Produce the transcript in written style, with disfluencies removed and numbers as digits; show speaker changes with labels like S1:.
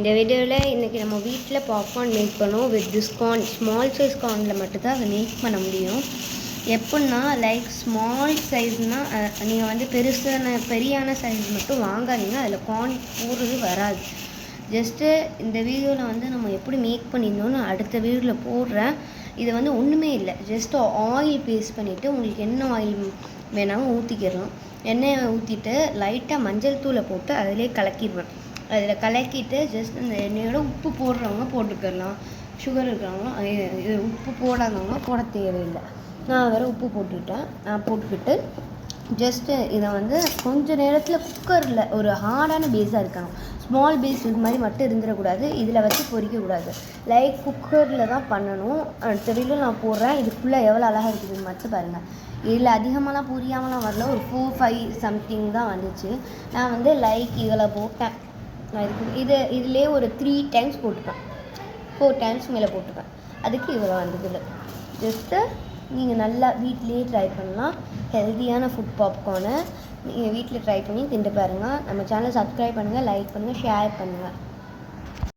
S1: இந்த வீடியோவில் இன்றைக்கி நம்ம வீட்டில் பாப்கார்ன் மேக் பண்ணுவோம் with this corn. Small size கார்னில் மட்டும்தான் அதை மேக் பண்ண முடியும். எப்படின்னா லைக் ஸ்மால் சைஸ்னால் நீங்கள் வந்து பெரியான சைஸ் மட்டும் வாங்காதீங்க, அதில் கார்ன் போடுறது வராது. ஜஸ்ட்டு இந்த வீடியோவில் வந்து நம்ம எப்படி மேக் பண்ணியிருந்தோன்னு அடுத்த வீடியோவில் போடுறேன். இது வந்து ஒன்றுமே இல்லை, ஜஸ்ட்டு ஆயில் பேஸ்ட் பண்ணிவிட்டு உங்களுக்கு என்ன ஆயில் வேணாலும் ஊற்றிக்கிறோம். எண்ணெயை ஊற்றிட்டு லைட்டாக மஞ்சள் தூளை போட்டு அதிலே கலக்கிடுவேன். அதில் கலக்கிட்டு ஜஸ்ட் அந்த எண்ணெயோட உப்பு போடுறவங்க போட்டுக்கலாம், சுகர் இருக்கிறவங்க இது உப்பு போடாதவங்க போட தேவையில்லை. நான் வேறு உப்பு போட்டுக்கிட்டு ஜஸ்ட்டு இதை வந்து கொஞ்சம் நேரத்தில் குக்கரில் ஒரு ஹார்டான பேஸாக இருக்கணும். ஸ்மால் பேஸ் இது மாதிரி மட்டும் இருந்துடக்கூடாது, இதில் வச்சு பொரிக்கக்கூடாது. லைக் குக்கரில் தான் பண்ணணும். அடுத்த வீடியோவில் நான் போடுறேன். இதுக்குள்ளே எவ்வளோ அழகாக இருக்குதுன்னு மட்டும் பாருங்கள். இதில் அதிகமாகலாம் புரியாமலாம் வரல, ஒரு 4-5 சம்திங் தான் வந்துச்சு. நான் வந்து லைக் இதில் போட்டேன். நான் இதிலே ஒரு 3 டைம்ஸ் போட்டுப்பேன், 4 டைம்ஸ் மேலே போட்டுப்பேன். அதுக்கு இவ்வளோ வந்ததில்லை. ஜஸ்ட்டு நீங்கள் நல்லா வீட்டிலேயே ட்ரை பண்ணலாம். ஹெல்த்தியான ஃபுட் பாப்கார்னை நீங்கள் வீட்டில் ட்ரை பண்ணி தின்று பாருங்கள். நம்ம சேனலை சப்ஸ்கிரைப் பண்ணுங்கள், லைக் பண்ணுங்கள், ஷேர் பண்ணுங்கள்.